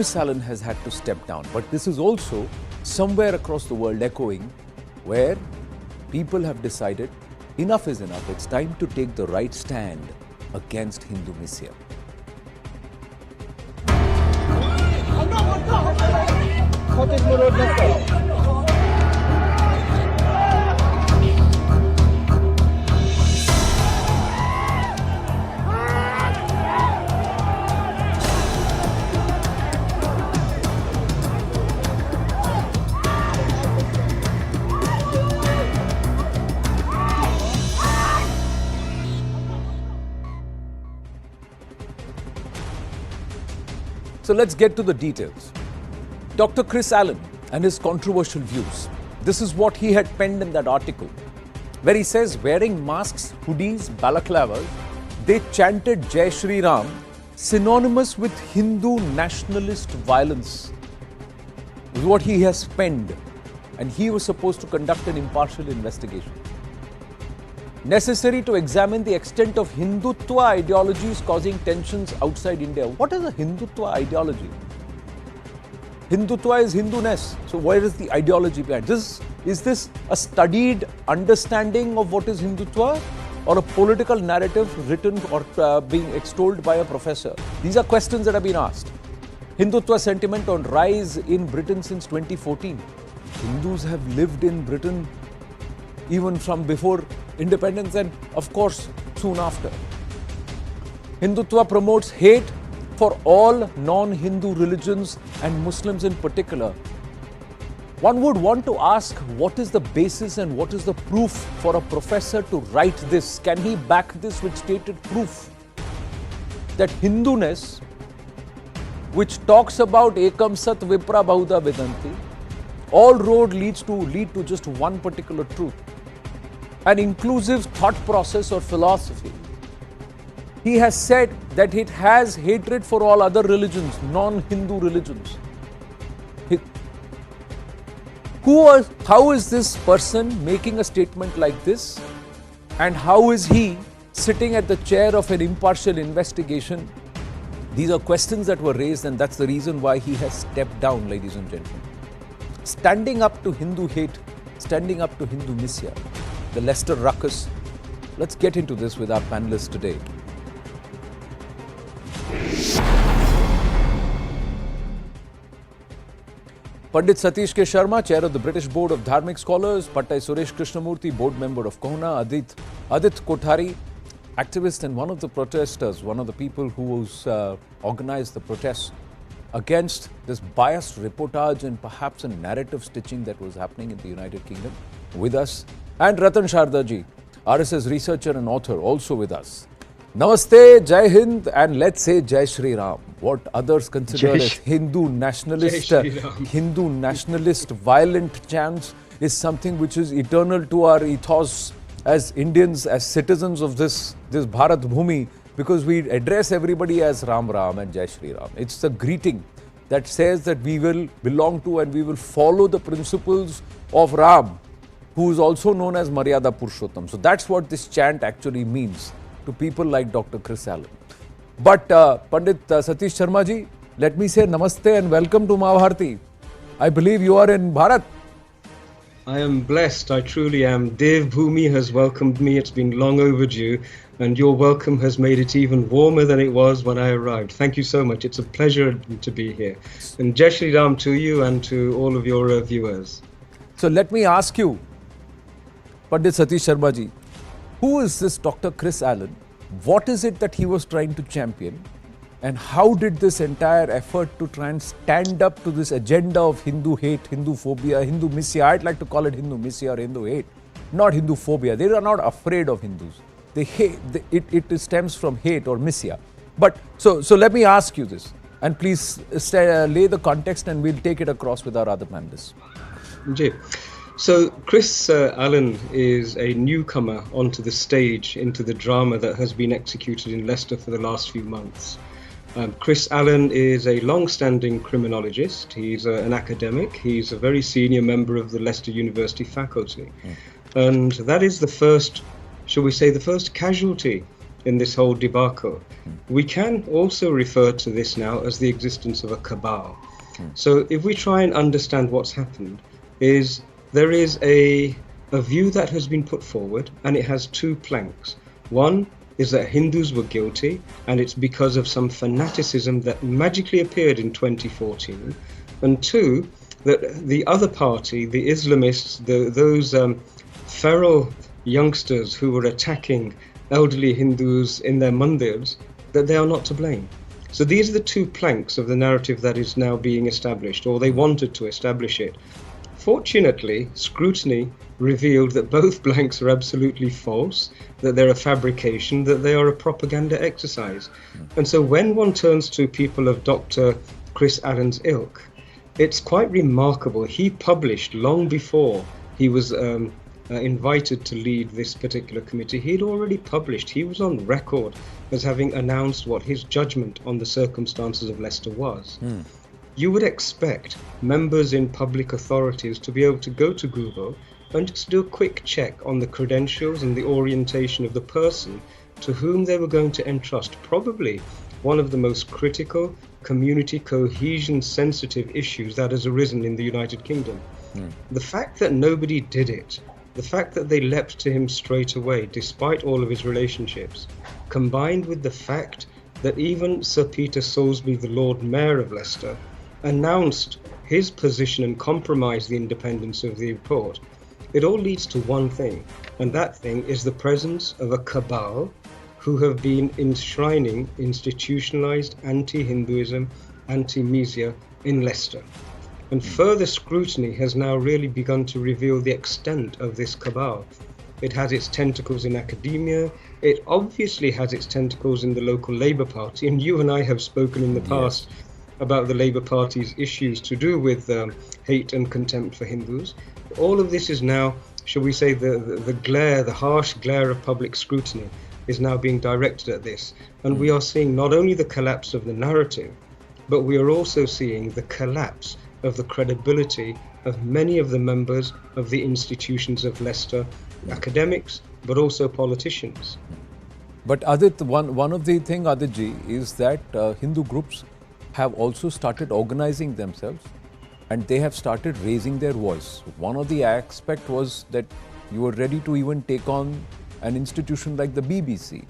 Chris Allen has had to step down, but this is also somewhere across the world echoing where people have decided enough is enough. It's time to take the right stand against Hindu Messiah. So let's get to the details. Dr. Chris Allen and his controversial views. This is what he had penned in that article, where he says wearing masks, hoodies, balaclavas, they chanted Jai Shri Ram, synonymous with Hindu nationalist violence. This is what he has penned, and he was supposed to conduct an impartial investigation. Necessary to examine the extent of Hindutva ideologies causing tensions outside India. What is a Hindutva ideology? Hindutva is Hinduness. So where is the ideology behind this? Is this a studied understanding of what is Hindutva, or a political narrative written or being extolled by a professor? These are questions that have been asked. Hindutva sentiment on rise in Britain since 2014. Hindus have lived in Britain even from before independence and of course soon after. Hindutva promotes hate for all non-Hindu religions and Muslims in particular. One would want to ask, what is the basis and what is the proof for a professor to write this? Can he back this with stated proof that Hinduness, which talks about Ekam Sat Vipra Bahuda Vedanti, all road leads to lead to just one particular truth, an inclusive thought process or philosophy. He has said that it has hatred for all other religions, non-Hindu religions. How is this person making a statement like this? And how is he sitting at the chair of an impartial investigation? These are questions that were raised, and that's the reason why he has stepped down, ladies and gentlemen. Standing up to Hindu hate, standing up to Hindu Messiah, the Leicester ruckus. Let's get into this with our panelists today. Pandit Satish K. Sharma, Chair of the British Board of Dharmic Scholars, Pattai Suresh Krishnamurthy, Board Member of Kohana, Adit Kothari, activist and one of the protesters, one of the people who organized the protests against this biased reportage and perhaps a narrative stitching that was happening in the United Kingdom, with us. And Ratan Shardaji, RSS researcher and author, also with us. Namaste, Jai Hind, and let's say Jai Shri Ram. What others consider as Hindu nationalist violent chants is something which is eternal to our ethos as Indians, as citizens of this Bharat Bhumi, because we address everybody as Ram Ram and Jai Shri Ram. It's a greeting that says that we will belong to and we will follow the principles of Ram, who is also known as Maryada Purushottam. So that's what this chant actually means to people like Dr. Chris Allen. But Pandit Satish Sharma ji, let me say namaste and welcome to Mahabharati. I believe you are in Bharat. I am blessed, I truly am. Dev Bhumi has welcomed me. It's been long overdue, and your welcome has made it even warmer than it was when I arrived. Thank you so much. It's a pleasure to be here. And Jai Shri Ram to you and to all of your viewers. So let me ask you, Pandit Satish Sharma ji, who is this Dr. Chris Allen? What is it that he was trying to champion? And how did this entire effort to try and stand up to this agenda of Hindu hate, Hindu phobia, Hindu Messiah? I'd like to call it Hindu Messiah or Hindu hate, not Hindu phobia. They are not afraid of Hindus. They hate, it stems from hate or Messiah. But so let me ask you this, and please lay the context and we'll take it across with our other panelists. Jay. So Chris Allen is a newcomer onto the stage, into the drama that has been executed in Leicester for the last few months. Chris Allen is a long-standing criminologist. He's an academic. He's a very senior member of the Leicester University faculty. And that is the first, shall we say, the first casualty in this whole debacle. We can also refer to this now as the existence of a cabal. So if we try and understand what's happened, is there is a view that has been put forward, and it has two planks. One is that Hindus were guilty, and it's because of some fanaticism that magically appeared in 2014. And two, that the other party, the Islamists, those feral youngsters who were attacking elderly Hindus in their mandirs, that they are not to blame. So these are the two planks of the narrative that is now being established, or they wanted to establish it. Fortunately, scrutiny revealed that both blanks are absolutely false, that they're a fabrication, that they are a propaganda exercise. And so when one turns to people of Dr. Chris Allen's ilk, it's quite remarkable. He published long before he was invited to lead this particular committee. He'd already published, he was on record as having announced what his judgment on the circumstances of Leicester was. You would expect members in public authorities to be able to go to Google and just do a quick check on the credentials and the orientation of the person to whom they were going to entrust probably one of the most critical community cohesion sensitive issues that has arisen in the United Kingdom. The fact that nobody did it, the fact that they leapt to him straight away despite all of his relationships, combined with the fact that even Sir Peter Soulsby, the Lord Mayor of Leicester, announced his position and compromised the independence of the report, it all leads to one thing, and that thing is the presence of a cabal who have been enshrining institutionalized anti-Hinduism, anti-Misia in Leicester. And further scrutiny has now really begun to reveal the extent of this cabal. It has its tentacles in academia, it obviously has its tentacles in the local Labour Party, and you and I have spoken in the past about the Labour Party's issues to do with hate and contempt for Hindus. All of this is now, shall we say, the glare, the harsh glare of public scrutiny is now being directed at this. And we are seeing not only the collapse of the narrative, but we are also seeing the collapse of the credibility of many of the members of the institutions of Leicester, academics, but also politicians. But Adit, one of the thing, Aditji, is that Hindu groups have also started organizing themselves and they have started raising their voice. One of the aspects was that you were ready to even take on an institution like the BBC.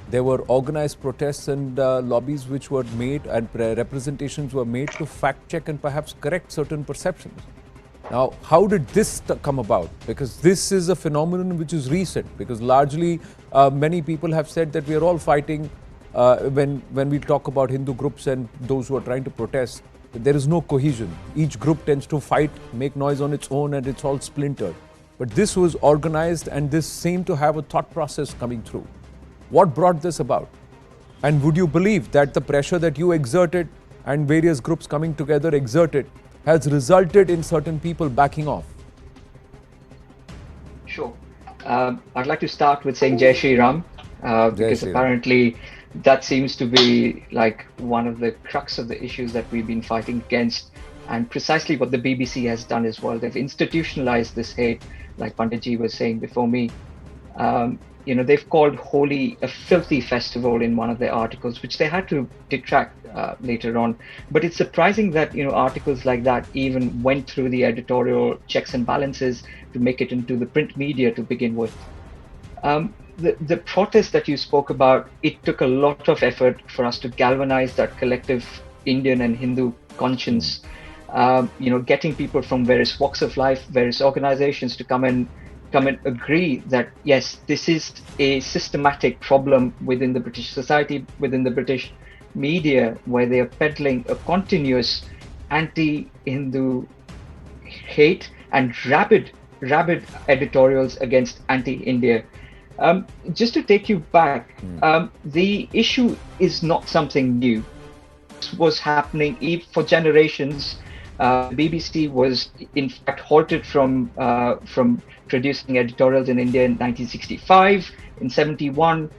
There were organized protests and lobbies which were made, and representations were made to fact check and perhaps correct certain perceptions. Now, how did this come about? Because this is a phenomenon which is recent, because largely many people have said that we are all fighting when we talk about Hindu groups and those who are trying to protest. There is no cohesion. Each group tends to fight, make noise on its own, and it's all splintered. But this was organized, and this seemed to have a thought process coming through. What brought this about? And would you believe that the pressure that you exerted and various groups coming together exerted has resulted in certain people backing off? Sure. I'd like to start with saying Jai Shri Ram, because apparently that seems to be like one of the crux of the issues that we've been fighting against, and precisely what the BBC has done as well. They've institutionalized this hate, like Panditji was saying before me. They've called Holi a filthy festival in one of their articles, which they had to detract later on. But it's surprising that articles like that even went through the editorial checks and balances to make it into the print media to begin with. The protest that you spoke about, it took a lot of effort for us to galvanize that collective Indian and Hindu conscience. Getting people from various walks of life, various organizations to come and agree that yes, this is a systematic problem within the British society, within the British media, where they are peddling a continuous anti-Hindu hate and rabid editorials against anti-India. Just to take you back, the issue is not something new. This was happening for generations. The BBC was in fact halted from producing editorials in India in 1965. In 71,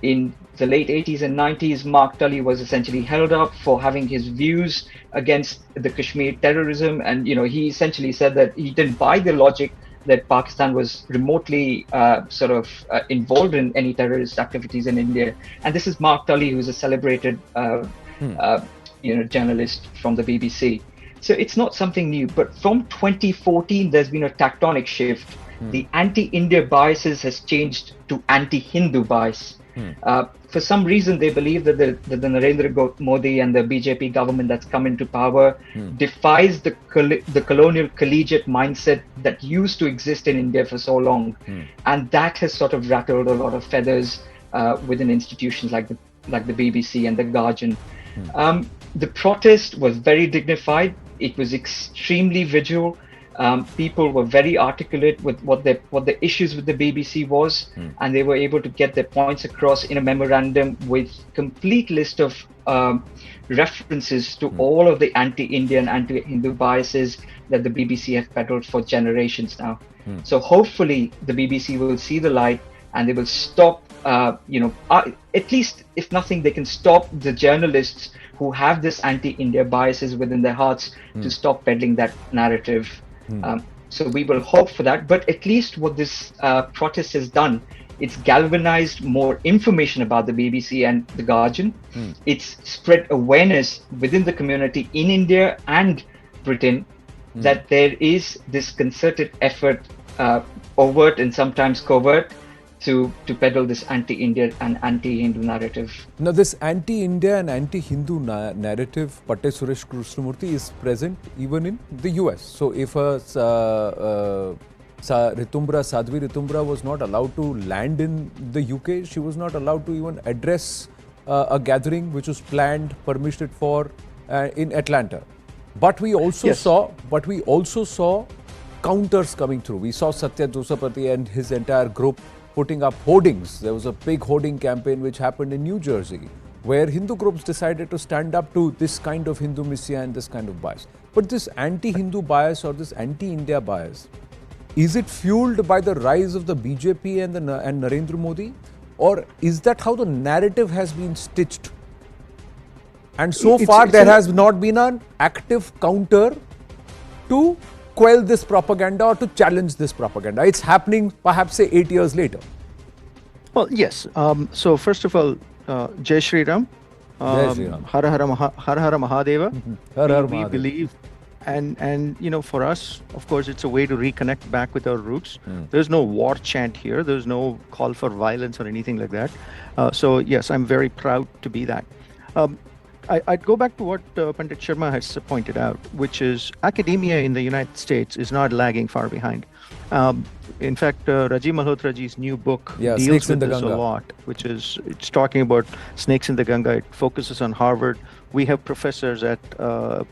in the late 80s and 90s, Mark Tully was essentially held up for having his views against the Kashmir terrorism, and he essentially said that he didn't buy the logic that Pakistan was remotely involved in any terrorist activities in India. And this is Mark Tully, who's a celebrated journalist from the BBC. So it's not something new. But from 2014, there's been a tectonic shift. The anti-India biases has changed to anti-Hindu bias. For some reason, they believe that the Narendra Modi and the BJP government that's come into power defies the colonial collegiate mindset that used to exist in India for so long. And that has sort of rattled a lot of feathers within institutions like the BBC and the Guardian. The protest was very dignified. It was extremely visual. People were very articulate with what the issues with the BBC was, and they were able to get their points across in a memorandum with complete list of references to all of the anti-Indian, anti-Hindu biases that the BBC have peddled for generations now. So hopefully the BBC will see the light and they will stop, at least if nothing, they can stop the journalists who have this anti-India biases within their hearts to stop peddling that narrative. So we will hope for that. But at least what this protest has done, it's galvanized more information about the BBC and the Guardian. It's spread awareness within the community in India and Britain that there is this concerted effort, overt and sometimes covert, to peddle this anti-India and anti-Hindu narrative. Now, this anti-India and anti-Hindu narrative, Patte Suresh Krishnamurthy, is present even in the US. So, if Sadhvi Ritumbra was not allowed to land in the UK, she was not allowed to even address a gathering which was planned, permitted for in Atlanta. But we also saw counters coming through. We saw Satya Josapati and his entire group putting up hoardings. There was a big hoarding campaign which happened in New Jersey, where Hindu groups decided to stand up to this kind of Hindu messiah and this kind of bias. But this anti-Hindu bias or this anti-India bias, is it fueled by the rise of the BJP and Narendra Modi? Or is that how the narrative has been stitched? And so far there has not been an active counter to quell this propaganda or to challenge this propaganda. It's happening perhaps say 8 years later. Well, yes. So first of all, Jai Shri Ram, Har Har Mahadeva. We believe, and for us, of course, it's a way to reconnect back with our roots. There's no war chant here. There's no call for violence or anything like that. So yes, I'm very proud to be that. I'd go back to what Pandit Sharma has pointed out, which is academia in the United States is not lagging far behind. In fact, Rajiv Malhotraji's new book deals with this a lot, which is, it's talking about snakes in the Ganga. It focuses on Harvard. We have professors at Dr.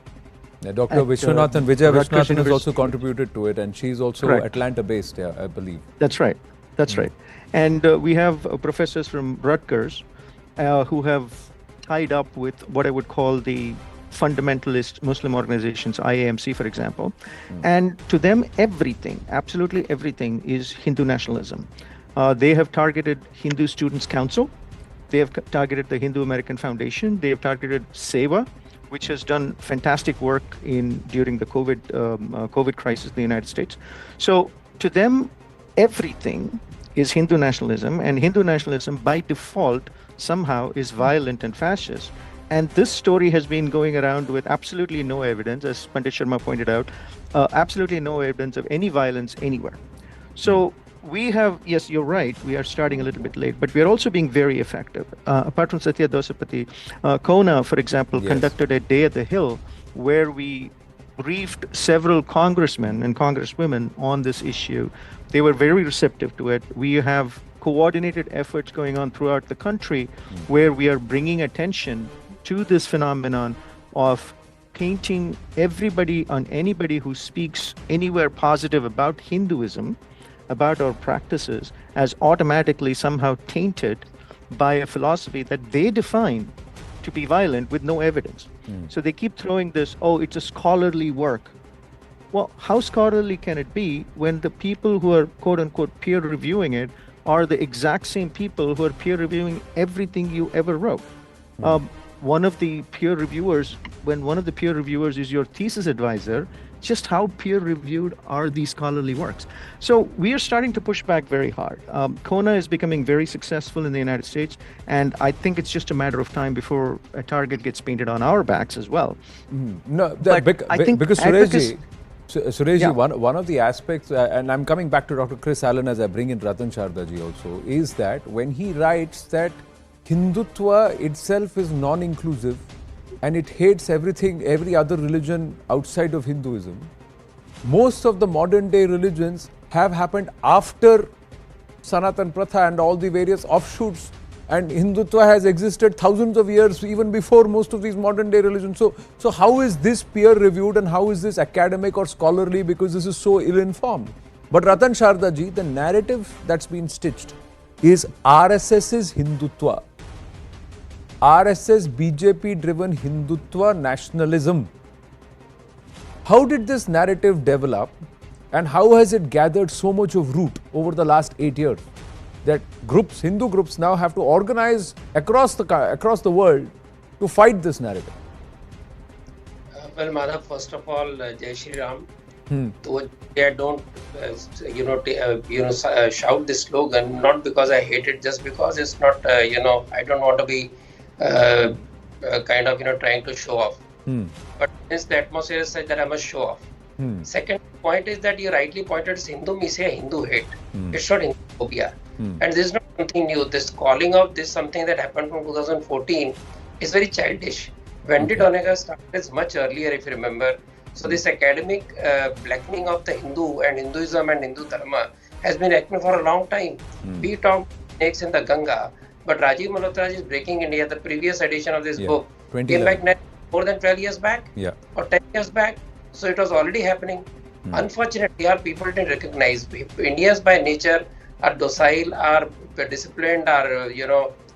Vishwanathan, Vijaya Vishwanathan has also contributed to it, and she's also Atlanta-based, I believe. That's right. That's right. And we have professors from Rutgers who have tied up with what I would call the fundamentalist Muslim organizations, IAMC, for example. And to them, everything, absolutely everything, is Hindu nationalism. They have targeted Hindu Students' Council. They have targeted the Hindu American Foundation. They have targeted SEVA, which has done fantastic work during the COVID crisis in the United States. So to them, everything is Hindu nationalism, and Hindu nationalism by default somehow is violent and fascist. And this story has been going around with absolutely no evidence, as Pandit Sharma pointed out, absolutely no evidence of any violence anywhere. So we have, yes, you're right, we are starting a little bit late, but we are also being very effective. Apart from Satya Josapati, Kona, for example, conducted a day at the Hill where we briefed several congressmen and congresswomen on this issue. They were very receptive to it. We have coordinated efforts going on throughout the country where we are bringing attention to this phenomenon of painting everybody on anybody who speaks anywhere positive about Hinduism, about our practices, as automatically somehow tainted by a philosophy that they define to be violent with no evidence. So they keep throwing this, oh, it's a scholarly work. Well, how scholarly can it be when the people who are quote unquote peer reviewing it are the exact same people who are peer reviewing everything you ever wrote? one of the peer reviewers, when one of the peer reviewers is your thesis advisor, just how peer-reviewed are these scholarly works? So we are starting to push back very hard. Kona is becoming very successful in the United States, and I think it's just a matter of time before a target gets painted on our backs as well. No, I think because Sureshji, one of the aspects, and I'm coming back to Dr. Chris Allen as I bring in Ratan Shardaji also, is that when he writes that Hindutva itself is non-inclusive, and it hates every other religion outside of Hinduism. Most of the modern day religions have happened after Sanatan Pratha and all the various offshoots, and Hindutva has existed thousands of years even before most of these modern day religions. So how is this peer reviewed and how is this academic or scholarly, because this is so ill-informed? But Ratan Shardaji, the narrative that's been stitched is RSS's Hindutva. RSS BJP driven Hindutva nationalism. How did this narrative develop and how has it gathered so much of root over the last 8 years that groups, Hindu groups now have to organize across the world to fight this narrative? Well, Madhav, first of all, Jai Shri Ram. Don't shout this slogan, not because I hate it, just because it's not, I don't want to be trying to show off. But since the atmosphere is such that I must show off. Second point is that you rightly pointed, Hindu means Hindu hate. It's not Hindu phobia. And this is not something new. This calling out this something that happened from 2014 is very childish. Vendi Donega started much earlier, if you remember. So this academic blackening of the Hindu and Hinduism and Hindu Dharma has been happening for a long time. We talked snakes in the Ganga. But Rajiv Malhotra is Breaking India, the previous edition of this book, came back more than 12 years back or 10 years back. So it was already happening. Unfortunately, our people didn't recognize. Indians by nature are docile, are disciplined, are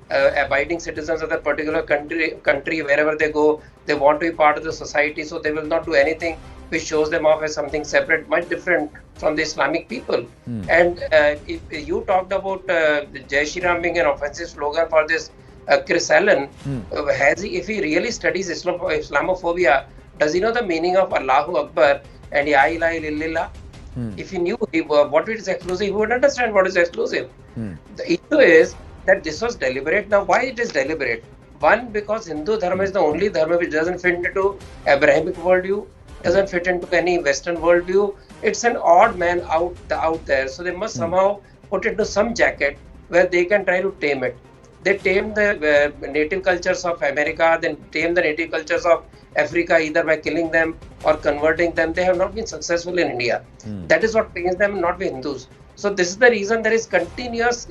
abiding citizens of that particular country. Wherever they go, they want to be part of the society. So they will not do anything which shows them off as something separate, much different from the Islamic people. And if you talked about Jai Shri Ram being an offensive slogan for this Chris Allen, if he really studies Islamophobia, does he know the meaning of Allahu Akbar and Ya ilaha illallah? If he knew what is exclusive, he would understand what is exclusive. The issue is that this was deliberate. Now, why it is deliberate? One, because Hindu Dharma is the only Dharma which doesn't fit into Abrahamic worldview, doesn't fit into any Western worldview. It's an odd man out there. So they must somehow put it to some jacket where they can try to tame it. They tame the native cultures of America, then tame the native cultures of Africa either by killing them or converting them. They have not been successful in India. That is what pains them, not be Hindus. So this is the reason there is continuous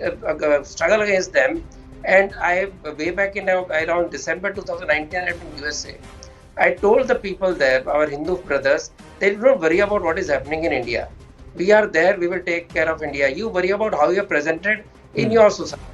struggle against them. And way back in around December 2019, I was in USA. I told the people there, our Hindu brothers, they don't worry about what is happening in India. We are there, we will take care of India. You worry about how you are presented in your society,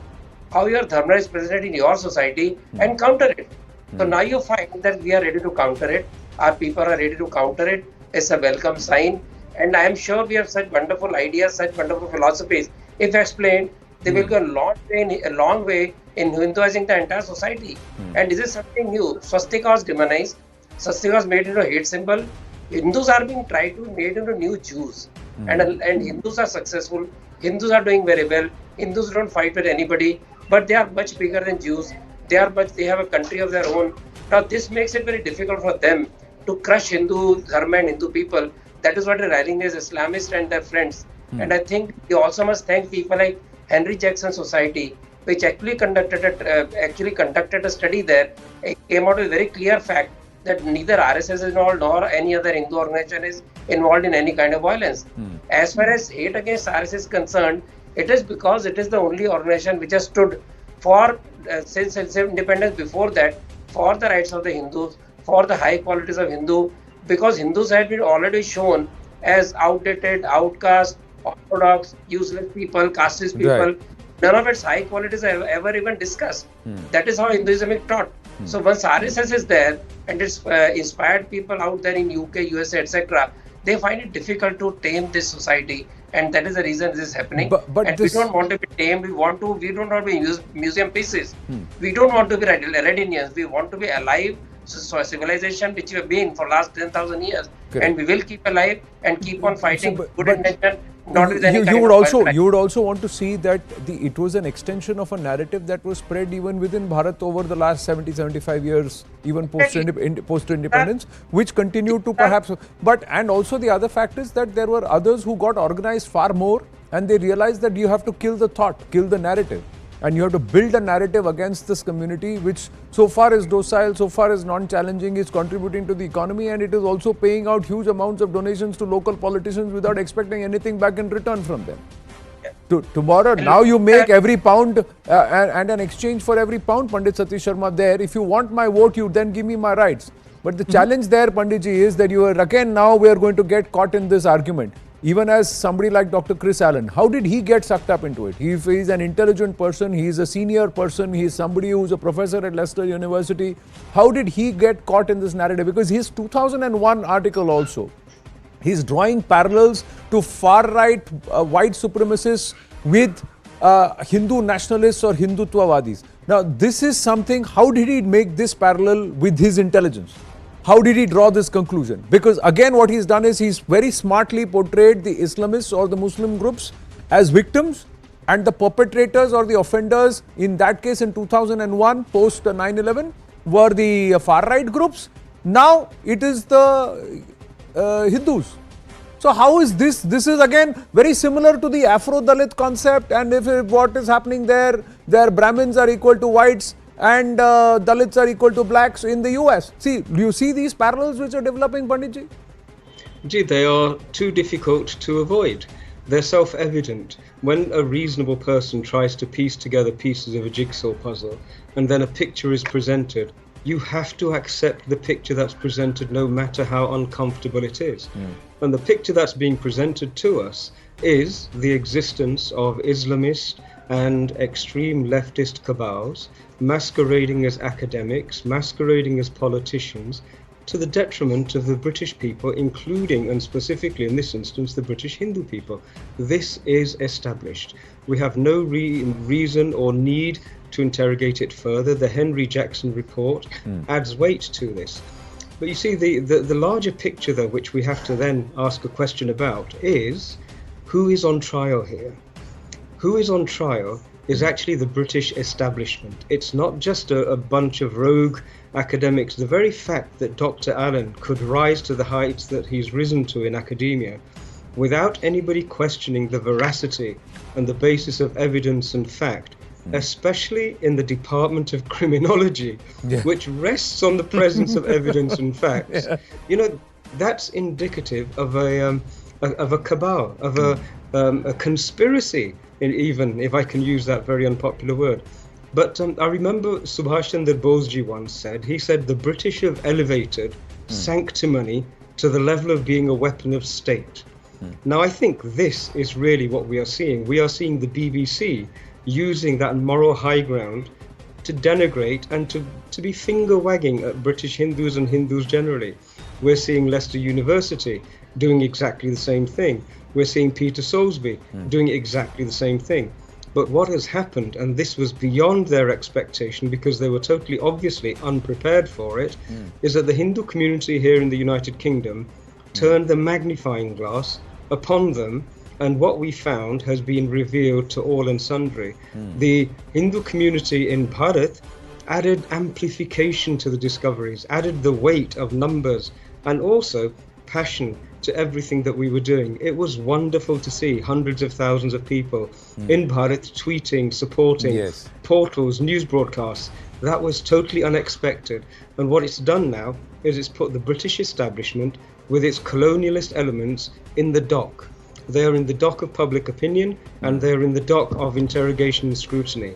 how your dharma is presented in your society and counter it. So now you find that we are ready to counter it. Our people are ready to counter it. It's a welcome sign. And I am sure we have such wonderful ideas, such wonderful philosophies. If explained, they will go a long way in Hinduizing the entire society. And this is something new. Swastika was demonized. Swastika was made into a hate symbol. Hindus are being tried to made into new Jews. And Hindus are successful. Hindus are doing very well. Hindus don't fight with anybody, but they are much bigger than Jews. They have a country of their own. Now this makes it very difficult for them to crush Hindu Dharma and Hindu people. That is what they're rallying as Islamists and their friends. And I think we also must thank people like Henry Jackson Society, which actually conducted a study there. It came out with a very clear fact that neither RSS is involved nor any other Hindu organization is involved in any kind of violence. As far as hate against RSS is concerned, it is because it is the only organization which has stood for, since its independence before that, for the rights of the Hindus, for the high qualities of Hindu, because Hindus had been already shown as outdated, outcast, orthodox, useless people, casteist people. Right. None of its high qualities are ever even discussed. That is how Hinduism is taught. So once RSS is there and it's inspired people out there in UK, USA, etc., they find it difficult to tame this society and that is the reason this is happening. But and this... we don't want to be tame. We don't want to be museum pieces. We don't want to be red Indians. We want to be alive. So a civilization which we have been for last 10,000 years, and we will keep alive and keep on fighting good intention. You would also want to see that it was an extension of a narrative that was spread even within Bharat over the last 70-75 years, even post-independence, which continued to perhaps... And also the other fact is that there were others who got organized far more, and they realized that you have to kill the thought, kill the narrative. And you have to build a narrative against this community, which so far is docile, so far is non-challenging, is contributing to the economy, and it is also paying out huge amounts of donations to local politicians without expecting anything back in return from them. Tomorrow, now you make every pound and an exchange for every pound, Pandit Satish Sharma, there. If you want my vote, you then give me my rights. But the challenge there, Panditji, is that you are again now we are going to get caught in this argument. Even as somebody like Dr. Chris Allen, how did he get sucked up into it? He's an intelligent person, he's a senior person, he's somebody who's a professor at Leicester University. How did he get caught in this narrative? Because his 2001 article also, he's drawing parallels to far-right white supremacists with Hindu nationalists or Hindutvawadis. Now, this is something, how did he make this parallel with his intelligence? How did he draw this conclusion? Because again, what he's done is he's very smartly portrayed the Islamists or the Muslim groups as victims, and the perpetrators or the offenders, in that case in 2001, post 9/11, were the far-right groups. Now it is the Hindus. So how is this? This is again very similar to the Afro-Dalit concept, and if what is happening there Brahmins are equal to whites, and Dalits are equal to blacks in the US. See, do you see these parallels which are developing, Panditji? Gee, they are too difficult to avoid. They're self-evident. When a reasonable person tries to piece together pieces of a jigsaw puzzle and then a picture is presented, you have to accept the picture that's presented no matter how uncomfortable it is. And the picture that's being presented to us is the existence of Islamist and extreme leftist cabals masquerading as academics, masquerading as politicians, to the detriment of the British people, including and specifically in this instance the British Hindu people. This is established. We have no reason or need to interrogate it further. The Henry Jackson report adds weight to this. But you see, the larger picture though, which we have to then ask a question about, is who is on trial here? Who is on trial is actually the British establishment. It's not just a bunch of rogue academics. The very fact that Dr. Allen could rise to the heights that he's risen to in academia without anybody questioning the veracity and the basis of evidence and fact, especially in the Department of Criminology, which rests on the presence of evidence and facts, you know, that's indicative of a cabal, of a conspiracy, even if I can use that very unpopular word. But I remember Subhash Chandra Bose once said, he said, the British have elevated sanctimony to the level of being a weapon of state. Now, I think this is really what we are seeing. We are seeing the BBC using that moral high ground to denigrate and to be finger-wagging at British Hindus and Hindus generally. We're seeing Leicester University doing exactly the same thing. We're seeing Peter Soulsby doing exactly the same thing. But what has happened, and this was beyond their expectation because they were totally obviously unprepared for it, is that the Hindu community here in the United Kingdom turned the magnifying glass upon them, and what we found has been revealed to all and sundry. The Hindu community in Bharat added amplification to the discoveries, added the weight of numbers, and also passion to everything that we were doing. It was wonderful to see hundreds of thousands of people in Bharat tweeting, supporting, portals, news broadcasts. That was totally unexpected. And what it's done now is it's put the British establishment with its colonialist elements in the dock. They're in the dock of public opinion, and they're in the dock of interrogation and scrutiny.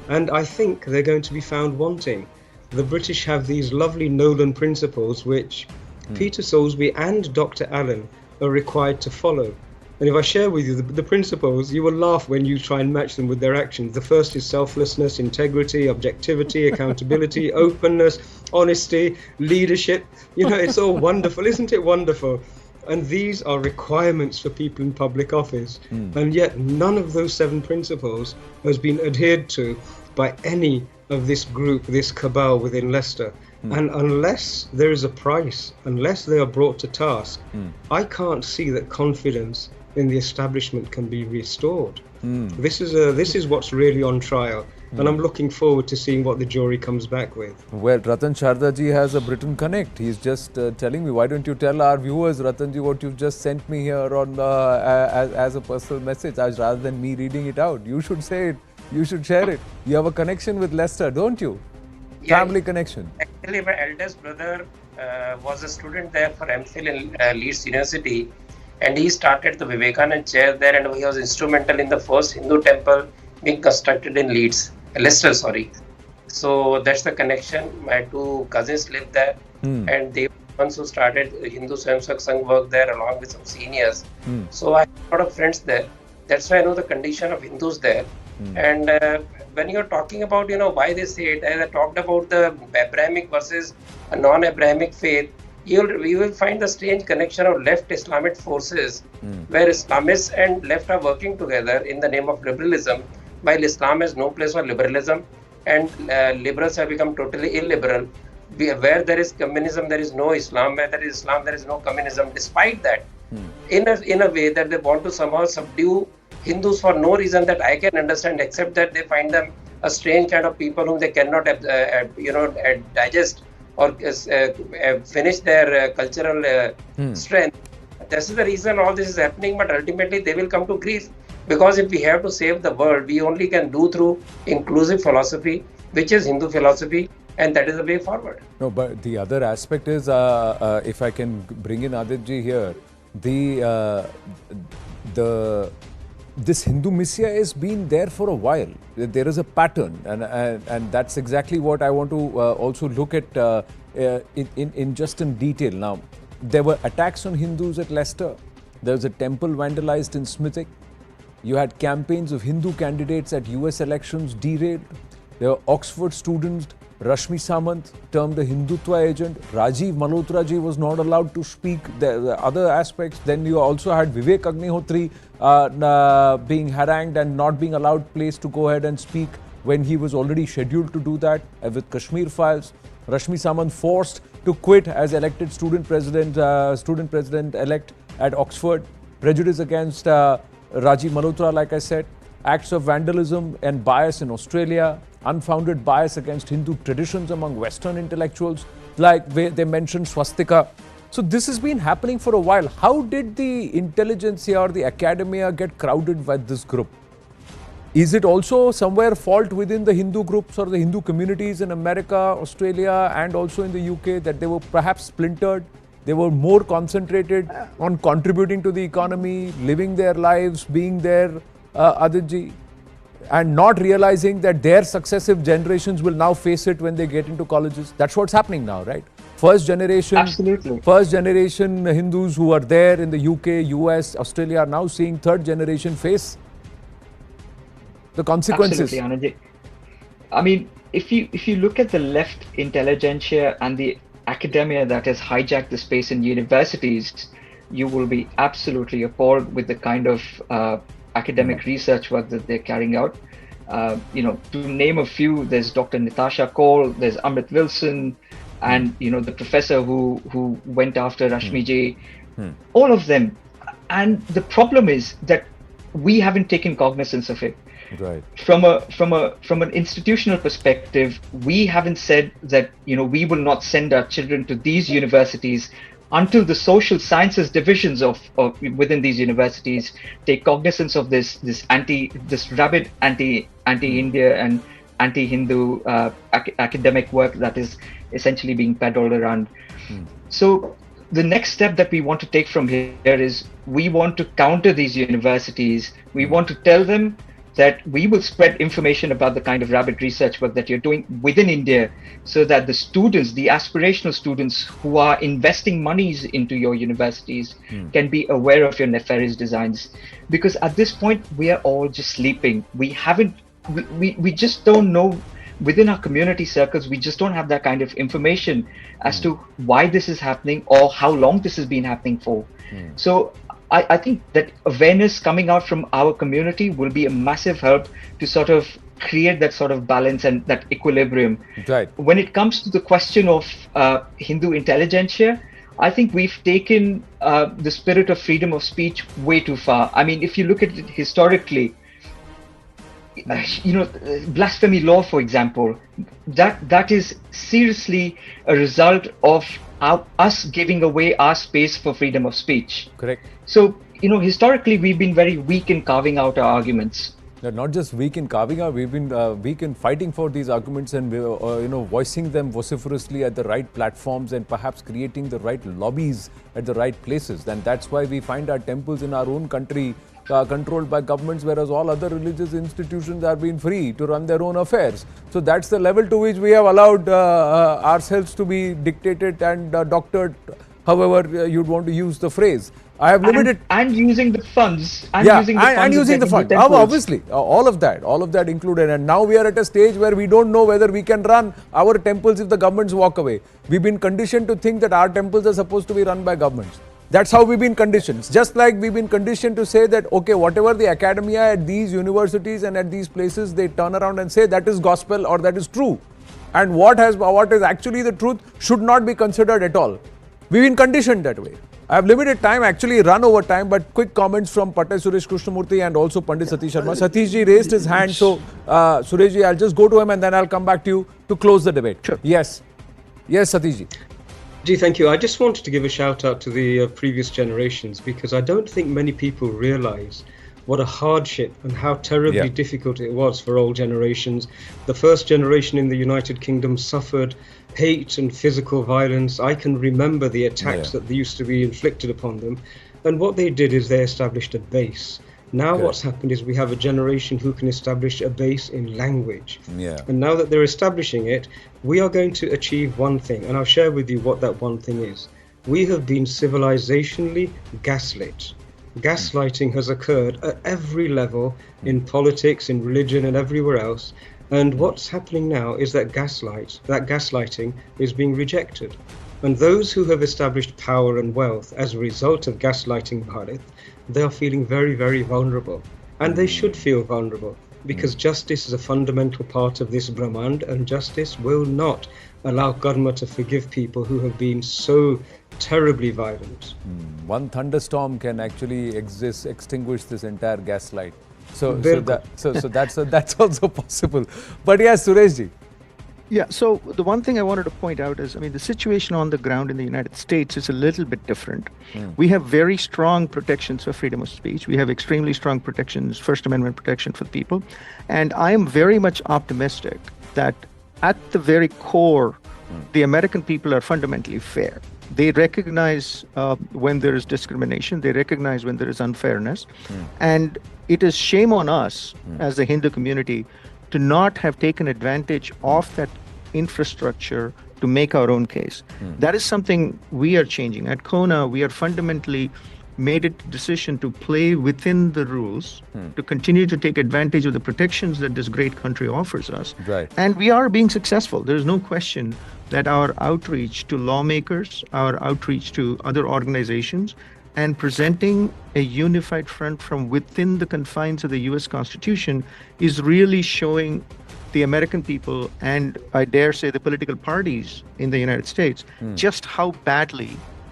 And I think they're going to be found wanting. The British have these lovely Nolan principles which Peter Soulsby and Dr. Allen are required to follow. And if I share with you the principles, you will laugh when you try and match them with their actions. The first is selflessness, integrity, objectivity, accountability, openness, honesty, leadership. You know, it's all wonderful. Isn't it wonderful? And these are requirements for people in public office. And yet none of those 7 principles has been adhered to by any of this group, this cabal within Leicester. And unless there is a price, unless they are brought to task, I can't see that confidence in the establishment can be restored. This is what's really on trial. And I'm looking forward to seeing what the jury comes back with. Well, Ratan Sharda ji has a Britain Connect. He's just telling me, why don't you tell our viewers, Ratan ji, what you've just sent me here on as a personal message, rather than me reading it out. You should say it. You should share it. You have a connection with Leicester, don't you? Yeah, family connection. Actually, my eldest brother was a student there for MPhil in Leeds University, and he started the Vivekanand chair there, and he was instrumental in the first Hindu temple being constructed in Leicester, sorry. So that's the connection. My 2 cousins live there, and they were the ones who started Hindu Swayamsevak Sangh work there along with some seniors. So I have a lot of friends there. That's why I know the condition of Hindus there. And when you're talking about, why they say it, as I talked about the Abrahamic versus a non-Abrahamic faith, you will find the strange connection of left Islamist forces, where Islamists and left are working together in the name of liberalism, while Islam has no place for liberalism, and liberals have become totally illiberal. Where there is communism, there is no Islam. Where there is Islam, there is no communism. Despite that, in a way that they want to somehow subdue Hindus for no reason that I can understand, except that they find them a strange kind of people whom they cannot, digest or finish their cultural strength. This is the reason all this is happening. But ultimately, they will come to grief, because if we have to save the world, we only can do through inclusive philosophy, which is Hindu philosophy, and that is the way forward. No, but the other aspect is, if I can bring in Aditji here, this Hindu messiah has been there for a while. There is a pattern, and that's exactly what I want to also look at in detail. Now, there were attacks on Hindus at Leicester. There was a temple vandalized in Smithwick. You had campaigns of Hindu candidates at US elections derailed. There were Oxford students, Rashmi Samant, termed the Hindutva agent. Rajiv Malhotra ji was not allowed to speak. The other aspects. Then you also had Vivek Agnihotri being harangued and not being allowed place to go ahead and speak when he was already scheduled to do that with Kashmir files. Rashmi Samant forced to quit as elected student president elect at Oxford. Prejudice against Rajiv Malhotra, like I said. Acts of vandalism and bias in Australia. Unfounded bias against Hindu traditions among Western intellectuals, like they mentioned swastika. So this has been happening for a while. How did the intelligentsia or the academia get crowded with this group? Is it also somewhere fault within the Hindu groups or the Hindu communities in America, Australia, and also in the UK, that they were perhaps splintered? They were more concentrated on contributing to the economy, living their lives, being there, Aditji, and not realizing that their successive generations will now face it when they get into colleges. That's what's happening now, right? First generation Hindus who are there in the UK, US, Australia are now seeing third generation face the consequences. Absolutely, Anand. I mean, if you look at the left intelligentsia and the academia that has hijacked the space in universities, you will be absolutely appalled with the kind of academic research work that they're carrying out. To name a few, there's Dr. Natasha Cole, there's Amit Wilson, and the professor who went after Rashmi Ji, all of them. And the problem is that we haven't taken cognizance of it. Right. From an institutional perspective, we haven't said that we will not send our children to these universities until the social sciences divisions of within these universities take cognizance of this rabid anti-India and anti-Hindu academic work that is essentially being peddled around. So the next step that we want to take from here is we want to counter these universities. We want to tell them that we will spread information about the kind of rabid research work that you're doing within India, so that the students, the aspirational students who are investing monies into your universities can be aware of your nefarious designs. Because at this point, we are all just sleeping. We just don't know. within our community circles, we just don't have that kind of information as to why this is happening or how long this has been happening for. So I think that awareness coming out from our community will be a massive help to sort of create that sort of balance and that equilibrium. Right. When it comes to the question of Hindu intelligentsia, I think we've taken the spirit of freedom of speech way too far. I mean, if you look at it historically, blasphemy law, for example, that is seriously a result of us giving away our space for freedom of speech. Correct. So, historically, we've been very weak in carving out our arguments. They're not just weak in carving out, we've been weak in fighting for these arguments and, voicing them vociferously at the right platforms and perhaps creating the right lobbies at the right places. And that's why we find our temples in our own country controlled by governments, whereas all other religious institutions are being free to run their own affairs. So that's the level to which we have allowed ourselves to be dictated and doctored, however you'd want to use the phrase. I have limited and using the funds using the funds. Obviously, all of that included. And now we are at a stage where we don't know whether we can run our temples if the governments walk away. We've been conditioned to think that our temples are supposed to be run by governments. That's how we've been conditioned. Just like we've been conditioned to say that, okay, whatever the academia at these universities and at these places, they turn around and say that is gospel or that is true. And what is actually the truth should not be considered at all. We've been conditioned that way. I have limited time, actually run over time, but quick comments from Patel Suresh Krishnamurthy and also Pandit Satish Sharma. Satish ji raised his hand, so Suresh ji, I'll just go to him and then I'll come back to you to close the debate. Sure. Yes, Satish ji. Gee, thank you. I just wanted to give a shout out to the previous generations, because I don't think many people realize what a hardship and how terribly difficult it was for old generations. The first generation in the United Kingdom suffered hate and physical violence. I can remember the attacks that used to be inflicted upon them. And what they did is they established a base. Now what's happened is we have a generation who can establish a base in language. And now that they're establishing it, we are going to achieve one thing. And I'll share with you what that one thing is. We have been civilizationally gaslit. Gaslighting has occurred at every level, in politics, in religion, and everywhere else. And what's happening now is that gaslighting is being rejected. And those who have established power and wealth as a result of gaslighting Bharat, they are feeling very, very vulnerable. And they should feel vulnerable, because justice is a fundamental part of this Brahmand, and justice will not allow karma to forgive people who have been so terribly violent. One thunderstorm can actually extinguish this entire gaslight. So that's also possible. But yes, Suresh ji. Yeah, so the one thing I wanted to point out is, the situation on the ground in the United States is a little bit different. We have very strong protections for freedom of speech. We have extremely strong protections, First Amendment protection for the people. And I am very much optimistic that at the very core, the American people are fundamentally fair. They recognize when there is discrimination. They recognize when there is unfairness. And it is shame on us as the Hindu community to not have taken advantage of that infrastructure to make our own case. That is something we are changing. At Kona, we are fundamentally made a decision to play within the rules, to continue to take advantage of the protections that this great country offers us. Right. And we are being successful. There's no question that our outreach to lawmakers, our outreach to other organizations, and presenting a unified front from within the confines of the US Constitution is really showing the American people, and I dare say the political parties in the United States, just how badly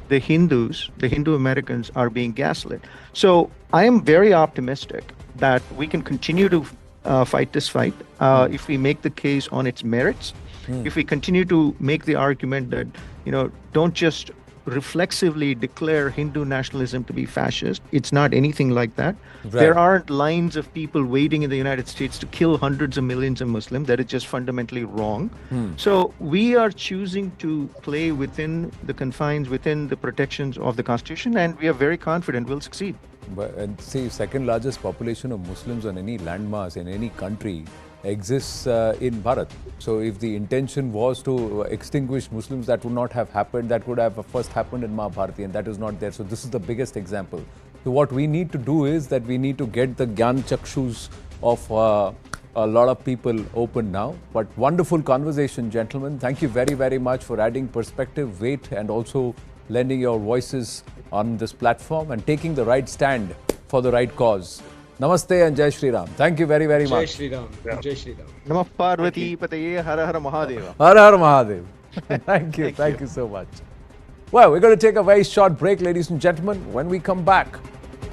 the Hindu Americans are being gaslit. So I am very optimistic that we can continue to fight this fight if we make the case on its merits, if we continue to make the argument that, don't just reflexively declare Hindu nationalism to be fascist. It's not anything like that. Right. There aren't lines of people waiting in the United States to kill hundreds of millions of Muslims. That is just fundamentally wrong. So we are choosing to play within the confines, within the protections of the Constitution, and we are very confident we'll succeed. And see, second largest population of Muslims on any landmass in any country exists in Bharat. So if the intention was to extinguish Muslims, that would not have happened. That would have first happened in Mahabharati, and that is not there. So this is the biggest example. So what we need to do is that we need to get the Gyan Chakshus of a lot of people open now. But wonderful conversation, gentlemen. Thank you very, very much for adding perspective, weight, and also lending your voices on this platform and taking the right stand for the right cause. Namaste and Jai Shri Ram. Thank you very, very much. Jai Shri Ram. Jai Shri Ram. Namah Parvati Pataye Har Har Mahadeva. Har Har Mahadev. Thank you. Thank you so much. Well, we're going to take a very short break, ladies and gentlemen. When we come back,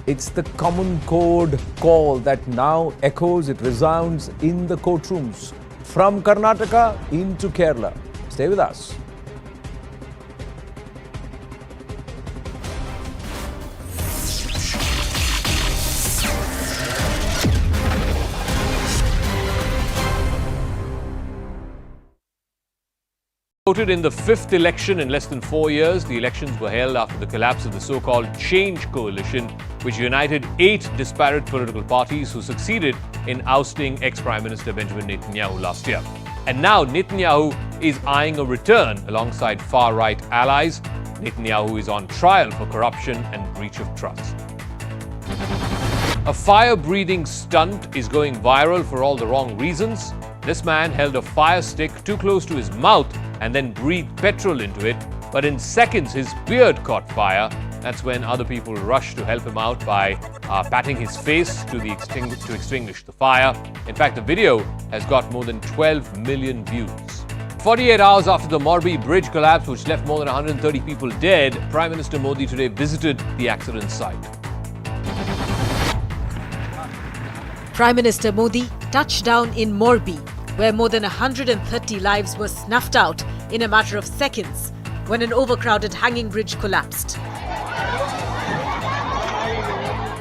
it's the common code call that now echoes, it resounds in the courtrooms from Karnataka into Kerala. Stay with us. Voted in the fifth election in less than 4 years. The elections were held after the collapse of the so-called Change Coalition, which united 8 disparate political parties who succeeded in ousting ex-Prime Minister Benjamin Netanyahu last year. And now Netanyahu is eyeing a return alongside far-right allies. Netanyahu is on trial for corruption and breach of trust. A fire-breathing stunt is going viral for all the wrong reasons. This man held a fire stick too close to his mouth and then breathed petrol into it, but in seconds his beard caught fire. That's when other people rushed to help him out by patting his face to extinguish the fire. In fact, the video has got more than 12 million views. 48 hours after the Morbi bridge collapse, which left more than 130 people dead, Prime Minister Modi today visited the accident site. Prime Minister Modi touched down in Morbi, where more than 130 lives were snuffed out in a matter of seconds when an overcrowded hanging bridge collapsed.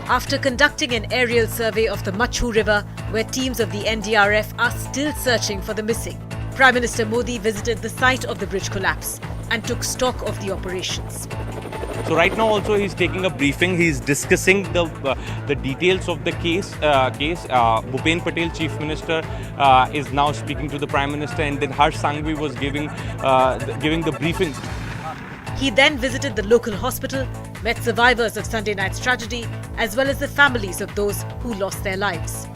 After conducting an aerial survey of the Machu River, where teams of the NDRF are still searching for the missing, Prime Minister Modi visited the site of the bridge collapse and took stock of the operations. So right now also he's taking a briefing. He's discussing the details of the case. Bhupen Patel, Chief Minister, is now speaking to the Prime Minister, and then Harsh Sanghvi was giving the briefing. He then visited the local hospital, met survivors of Sunday night's tragedy, as well as the families of those who lost their lives.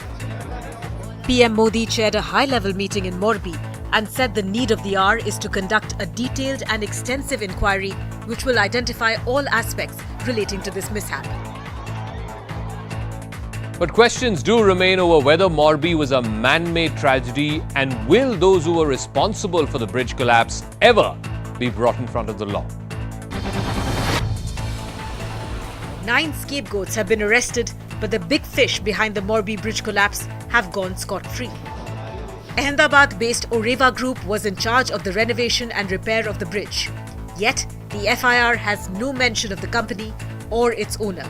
PM Modi chaired a high-level meeting in Morbi and said the need of the hour is to conduct a detailed and extensive inquiry which will identify all aspects relating to this mishap. But questions do remain over whether Morbi was a man-made tragedy, and will those who were responsible for the bridge collapse ever be brought in front of the law? 9 scapegoats have been arrested, but the big fish behind the Morbi bridge collapse have gone scot-free. Ahmedabad-based Oreva Group was in charge of the renovation and repair of the bridge. Yet, the FIR has no mention of the company or its owner.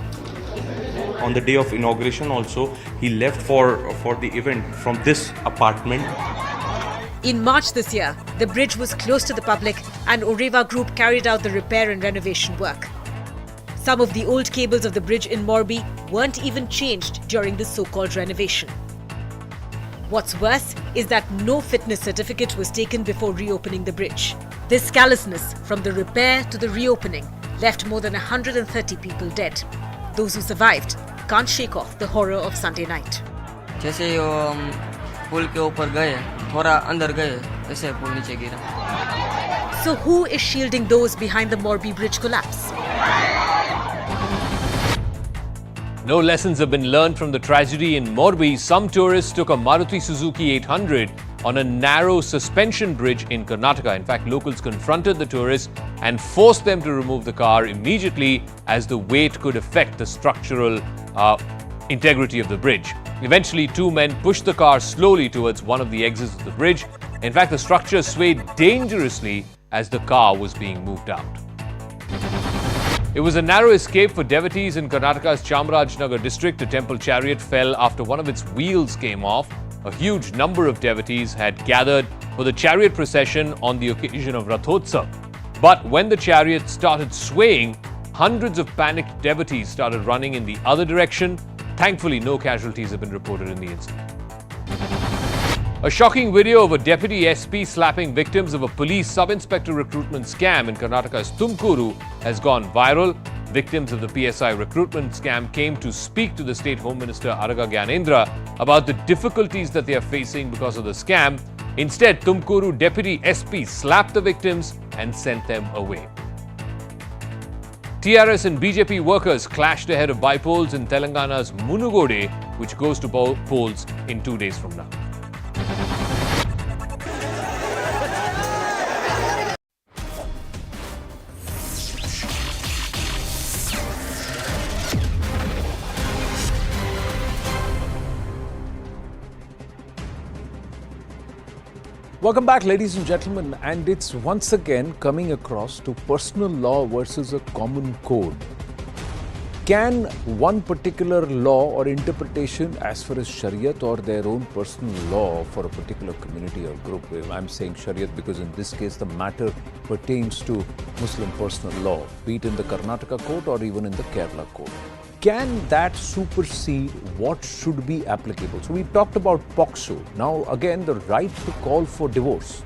On the day of inauguration also, he left for the event from this apartment. In March this year, the bridge was closed to the public and Oreva Group carried out the repair and renovation work. Some of the old cables of the bridge in Morbi weren't even changed during the so-called renovation. What's worse is that no fitness certificate was taken before reopening the bridge. This callousness from the repair to the reopening left more than 130 people dead. Those who survived can't shake off the horror of Sunday night. जैसे पुल के ऊपर गए, थोड़ा अंदर गए, ऐसे पुल नीचे गिरा. So who is shielding those behind the Morbi bridge collapse? No lessons have been learned from the tragedy in Morbi. Some tourists took a Maruti Suzuki 800 on a narrow suspension bridge in Karnataka. In fact, locals confronted the tourists and forced them to remove the car immediately, as the weight could affect the structural integrity of the bridge. Eventually, 2 men pushed the car slowly towards one of the exits of the bridge. In fact, the structure swayed dangerously as the car was being moved out. It was a narrow escape for devotees in Karnataka's Chamarajanagar district. A temple chariot fell after one of its wheels came off. A huge number of devotees had gathered for the chariot procession on the occasion of Rathotsav. But when the chariot started swaying, hundreds of panicked devotees started running in the other direction. Thankfully, no casualties have been reported in the incident. A shocking video of a deputy SP slapping victims of a police sub-inspector recruitment scam in Karnataka's Tumkuru has gone viral. Victims of the PSI recruitment scam came to speak to the State Home Minister Araga Gyanendra about the difficulties that they are facing because of the scam. Instead, Tumkuru Deputy SP slapped the victims and sent them away. TRS and BJP workers clashed ahead of by-polls in Telangana's Munugode, which goes to polls in 2 days from now. Welcome back, ladies and gentlemen, and it's once again coming across to personal law versus a common code. Can one particular law or interpretation as far as Shariat or their own personal law for a particular community or group, I'm saying Shariat because in this case the matter pertains to Muslim personal law, be it in the Karnataka court or even in the Kerala court. Can that supersede what should be applicable? So we talked about POCSO. Now again, the right to call for divorce.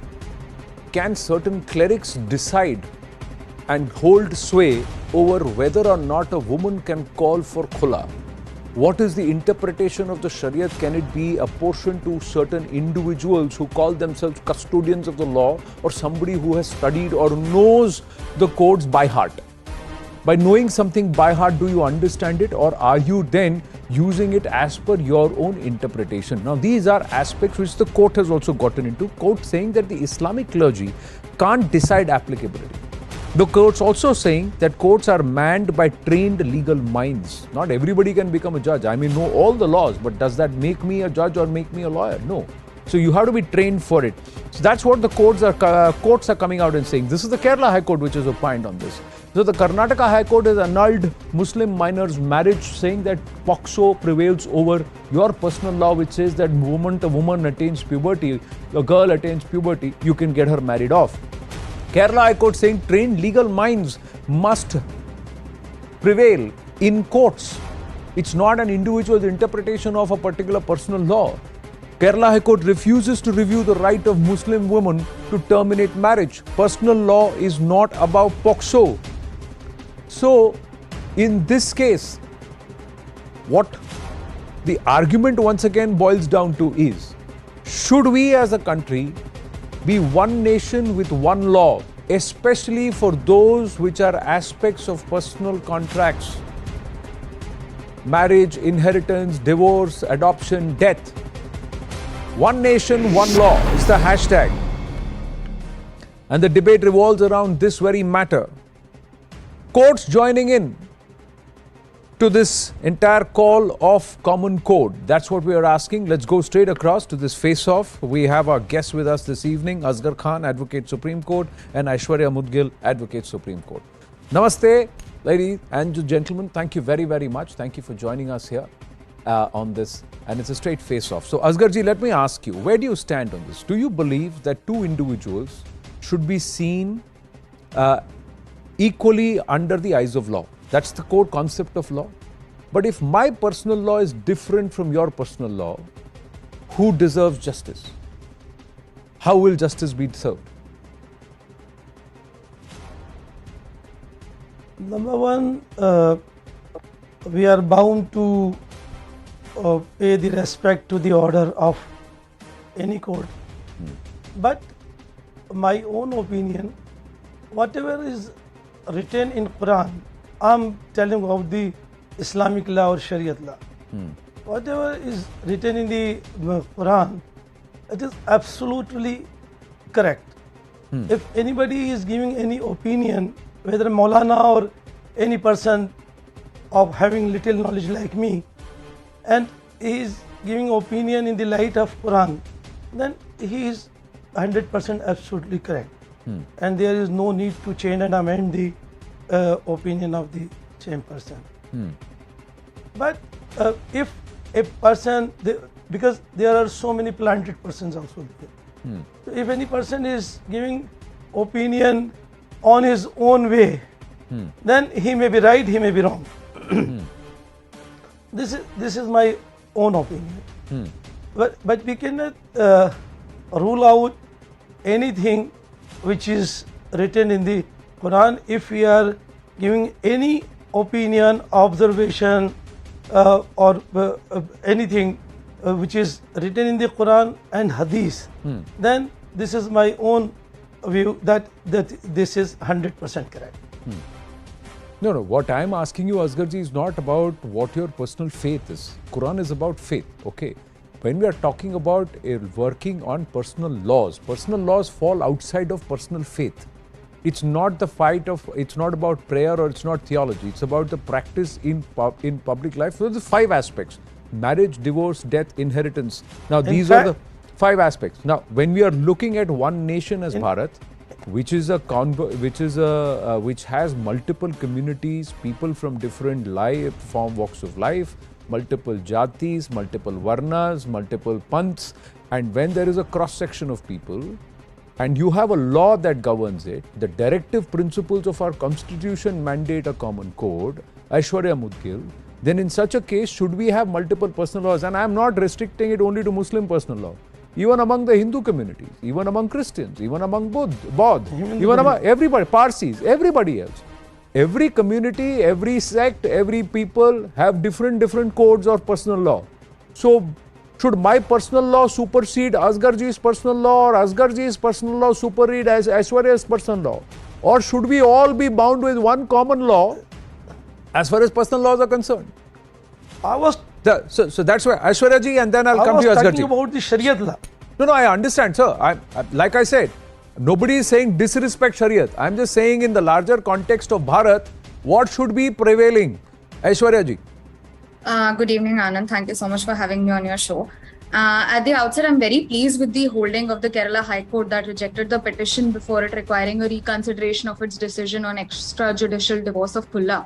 Can certain clerics decide and hold sway over whether or not a woman can call for khula? What is the interpretation of the Shariat? Can it be apportioned to certain individuals who call themselves custodians of the law, or somebody who has studied or knows the codes by heart? By knowing something by heart, do you understand it, or are you then using it as per your own interpretation? Now, these are aspects which the court has also gotten into. Court saying that the Islamic clergy can't decide applicability. The court's also saying that courts are manned by trained legal minds. Not everybody can become a judge. I may know all the laws, but does that make me a judge or make me a lawyer? No. So you have to be trained for it. So that's what the courts are coming out and saying. This is the Kerala High Court which has opined on this. So the Karnataka High Court has annulled Muslim minors' marriage, saying that POCSO prevails over your personal law, which says that the moment a woman attains puberty, a girl attains puberty, you can get her married off. Kerala High Court saying trained legal minds must prevail in courts. It's not an individual's interpretation of a particular personal law. Kerala High Court refuses to review the right of Muslim women to terminate marriage. Personal law is not about POCSO. So, in this case, what the argument once again boils down to is, should we as a country be one nation with one law, especially for those which are aspects of personal contracts? Marriage, inheritance, divorce, adoption, death. One nation, one law is the hashtag. And the debate revolves around this very matter. Courts joining in to this entire call of common code. That's what we are asking. Let's go straight across to this face-off. We have our guests with us this evening, Asghar Khan, Advocate Supreme Court, and Aishwarya Mudgil, Advocate Supreme Court. Namaste, ladies and gentlemen. Thank you very, very much. Thank you for joining us here on this. And it's a straight face-off. So, Asghar ji, let me ask you, where do you stand on this? Do you believe that two individuals should be seen equally under the eyes of law? That's the core concept of law. But if my personal law is different from your personal law, who deserves justice? How will justice be served? Number one, we are bound to pay the respect to the order of any court. But my own opinion, whatever is written in Quran, I'm telling about the Islamic law or Shariat law. Whatever is written in the Quran, it is absolutely correct. If anybody is giving any opinion, whether Maulana or any person of having little knowledge like me, and he is giving opinion in the light of Quran, then he is 100% absolutely correct. And there is no need to change and amend the opinion of the same person. But if a person, because there are so many planted persons also there. So if any person is giving opinion on his own way, then he may be right, he may be wrong. This is my own opinion. But we cannot rule out anything which is written in the Quran if we are giving any opinion, observation, or anything which is written in the Quran and Hadith, then this is my own view that this is 100% correct. No. What I'm asking you, Asgarji, is not about what your personal faith is. Quran is about faith, okay? When we are talking about working on personal laws fall outside of personal faith. It's not the fight of, it's not about prayer or it's not theology. It's about the practice in public life. So there's 5 aspects: marriage, divorce, death, inheritance. Now these are the 5 aspects. Now when we are looking at one nation as Bharat, which has multiple communities, people from different walks of life, multiple jatis, multiple varnas, multiple panths, and when there is a cross section of people and you have a law that governs it, the directive principles of our constitution mandate a common code, Aishwarya Mudgil, then in such a case should we have multiple personal laws? And I am not restricting it only to Muslim personal law. Even among the Hindu communities, even among Christians, even among Baudh, even among everybody, Parsis, everybody else. Every community, every sect, every people have different codes of personal law. So, should my personal law supersede Asgarji's personal law, or Asgarji's personal law supersede Aishwarya's personal law? Or should we all be bound with one common law as far as personal laws are concerned? So that's why Aishwarya ji, and then I'll come to Asgarji. I was talking about the Shariat law. No, I understand, sir. Like I said, nobody is saying disrespect Shariat. I'm just saying in the larger context of Bharat, what should be prevailing? Aishwarya ji. Good evening, Anand. Thank you so much for having me on your show. At the outset, I'm very pleased with the holding of the Kerala High Court that rejected the petition before it requiring a reconsideration of its decision on extrajudicial divorce of Khulla.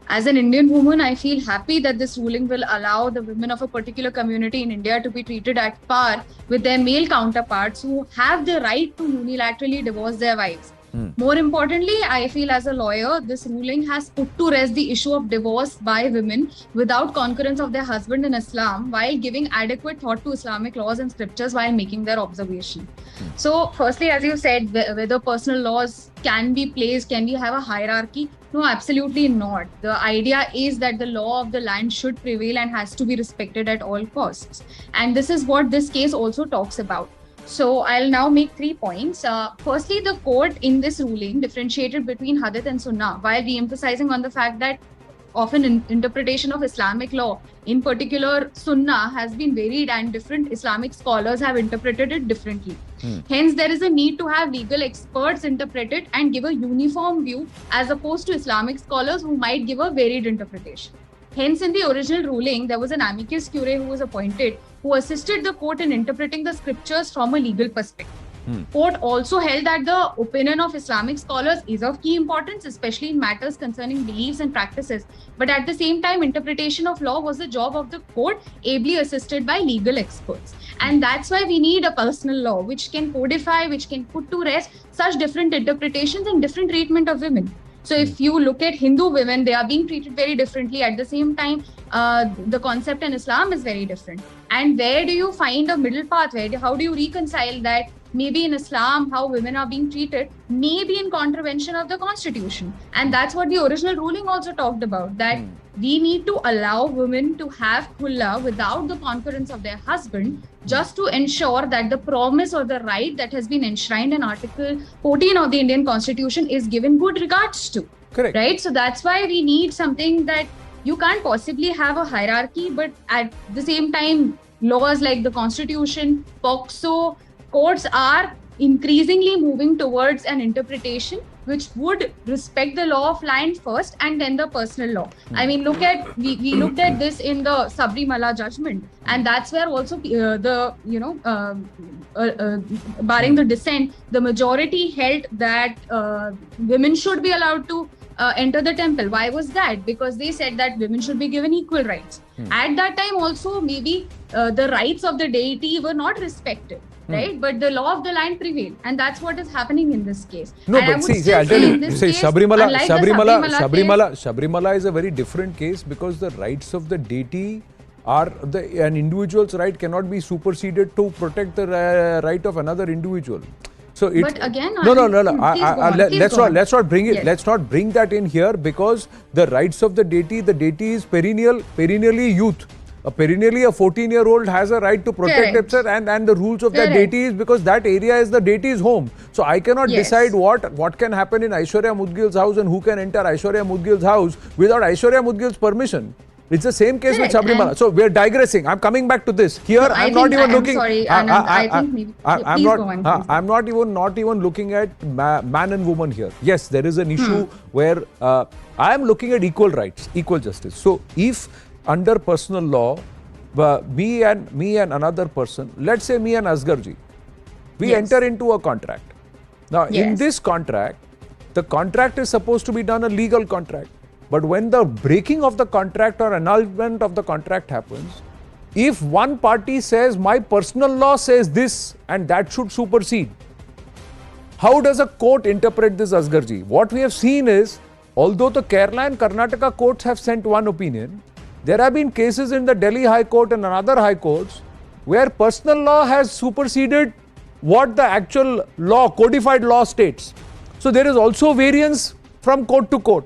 As an Indian woman, I feel happy that this ruling will allow the women of a particular community in India to be treated at par with their male counterparts who have the right to unilaterally divorce their wives. More importantly, I feel as a lawyer, this ruling has put to rest the issue of divorce by women without concurrence of their husband in Islam, while giving adequate thought to Islamic laws and scriptures while making their observation. So, firstly, as you said, whether personal laws can be placed, can we have a hierarchy? No, absolutely not. The idea is that the law of the land should prevail and has to be respected at all costs. And this is what this case also talks about. So I'll now make 3 points. Firstly, the court in this ruling differentiated between Hadith and Sunnah, while re-emphasizing on the fact that often interpretation of Islamic law, in particular Sunnah, has been varied and different Islamic scholars have interpreted it differently. Hence, there is a need to have legal experts interpret it and give a uniform view as opposed to Islamic scholars who might give a varied interpretation. Hence, in the original ruling, there was an amicus curiae who was appointed who assisted the court in interpreting the scriptures from a legal perspective. Court also held that the opinion of Islamic scholars is of key importance, especially in matters concerning beliefs and practices. But at the same time, interpretation of law was the job of the court, ably assisted by legal experts. And that's why we need a personal law which can codify, which can put to rest such different interpretations and different treatment of women. So if you look at Hindu women, they are being treated very differently. At the same time, the concept in Islam is very different. And where do you find a middle path? How do you reconcile that? Maybe in Islam, how women are being treated, maybe in contravention of the constitution. And that's what the original ruling also talked about, that we need to allow women to have khulla without the concurrence of their husband, just to ensure that the promise or the right that has been enshrined in Article 14 of the Indian Constitution is given good regards to. Correct. Right? So that's why we need something that you can't possibly have a hierarchy, but at the same time, laws like the Constitution, POCSO, courts are increasingly moving towards an interpretation which would respect the law of land first and then the personal law. I mean, we looked at this in the Sabrimala judgment, and that's where also barring the dissent, the majority held that women should be allowed to enter the temple. Why was that? Because they said that women should be given equal rights. At that time also, maybe the rights of the deity were not respected. Right, but the law of the land prevailed, and that's what is happening in this case. No, and but see, I'll tell you. See, Sabrimala is a very different case because the rights of the deity are an individual's right cannot be superseded to protect the right of another individual. So it, but again, no. Let's not bring it. Yes. Let's not bring that in here, because the rights of the deity is perennially youth. Perennially, a 14-year-old has a right to protect himself, and the rules of that deity is because that area is the deity's home. So I cannot decide what can happen in Aishwarya Mudgil's house and who can enter Aishwarya Mudgil's house without Aishwarya Mudgil's permission. It's the same case with Sabrimala. So we're digressing. I'm coming back to this. Here, I'm not even looking. Sorry, Anand. I think maybe. Please go on. I'm not even looking at man and woman here. Yes, there is an issue where I am looking at equal rights, equal justice. So if under personal law, me and another person, let's say me and Asgarji, we enter into a contract. Now, in this contract, the contract is supposed to be done a legal contract. But when the breaking of the contract or annulment of the contract happens, if one party says my personal law says this and that should supersede, how does a court interpret this, Asgarji? What we have seen is, although the Kerala and Karnataka courts have sent one opinion, there have been cases in the Delhi High Court and another high courts where personal law has superseded what the actual law, codified law states. So there is also variance from court to court.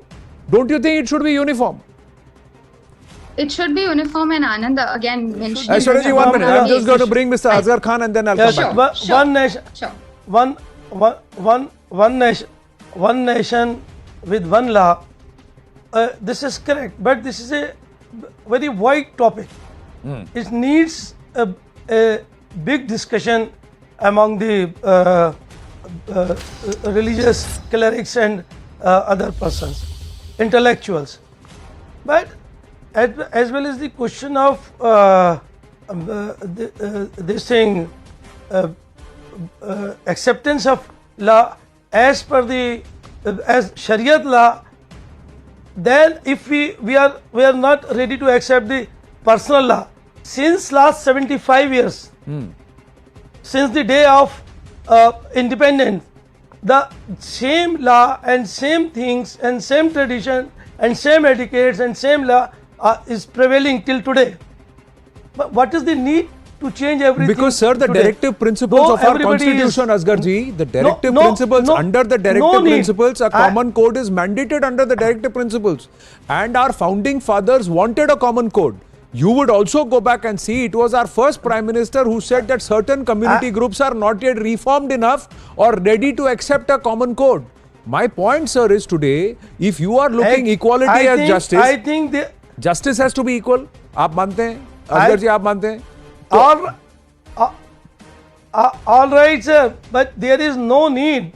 Don't you think it should be uniform? It should be uniform, and Anand again mentioned. Aishwarya ji, 1 minute. I'm just going to bring Mr. Azhar Khan and then I'll come back. One nation, one nation with one law. This is correct, but this is a very wide topic. It needs a big discussion among the religious clerics and other persons, intellectuals. But as well as the question of this thing, acceptance of law as per the as Shariat law, then if we are not ready to accept the personal law since last 75 years, since the day of independence, the same law and same things and same tradition and same etiquettes and same law is prevailing till today. But what is the need to change everything? Because, sir, the directive principles of our constitution, Asgarji, the directive principles, under the directive principles, a common code is mandated under the directive principles. And our founding fathers wanted a common code. You would also go back and see, it was our first Prime Minister who said that certain community groups are not yet reformed enough or ready to accept a common code. My point, sir, is today, if you are looking equality as justice, I think justice has to be equal. आप मानते हैं? Asgar ji, आप मानते हैं? All right, sir, but there is no need.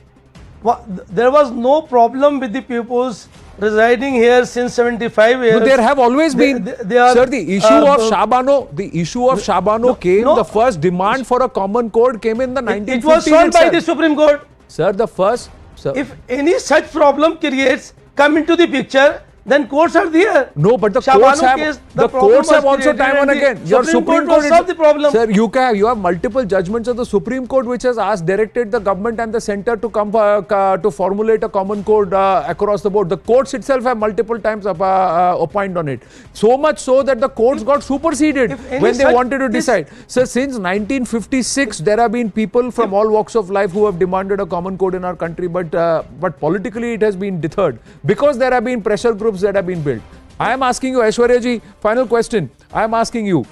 There was no problem with the pupils residing here since 75 years. No, there have always been. Sir, the issue of Shabano came. The first demand for a common code came in the 1950s. It was solved by the Supreme Court. Sir, if any such problem creates, come into the picture, then courts are there. No, but the courts have also time and again. Your Supreme Court solved the problem. Sir, you have multiple judgments of the Supreme Court which has directed the government and the centre to come to formulate a common code across the board. The courts itself have multiple times opined on it. So much so that the courts got superseded when they wanted to decide. So since 1956, there have been people from all walks of life who have demanded a common code in our country, but politically it has been deterred because there have been pressure groups that have been built. I am asking you, Aishwarya ji, final question. I am asking you,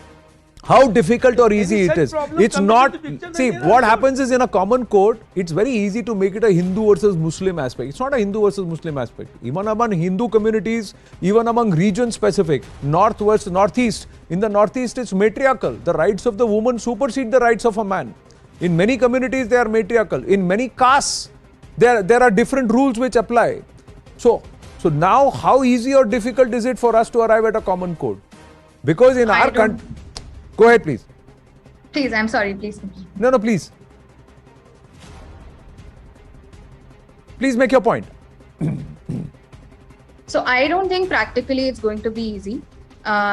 how difficult or easy it is. It's not, see, what happens is in a common code, it's very easy to make it a Hindu versus Muslim aspect. It's not a Hindu versus Muslim aspect. Even among Hindu communities, even among region specific, north versus northeast, in the northeast it's matriarchal. The rights of the woman supersede the rights of a man. In many communities they are matriarchal. In many castes, there are different rules which apply. So now, how easy or difficult is it for us to arrive at a common code? Because in our country... Go ahead, please. Please, I'm sorry, please. No, please. Please make your point. So I don't think practically it's going to be easy.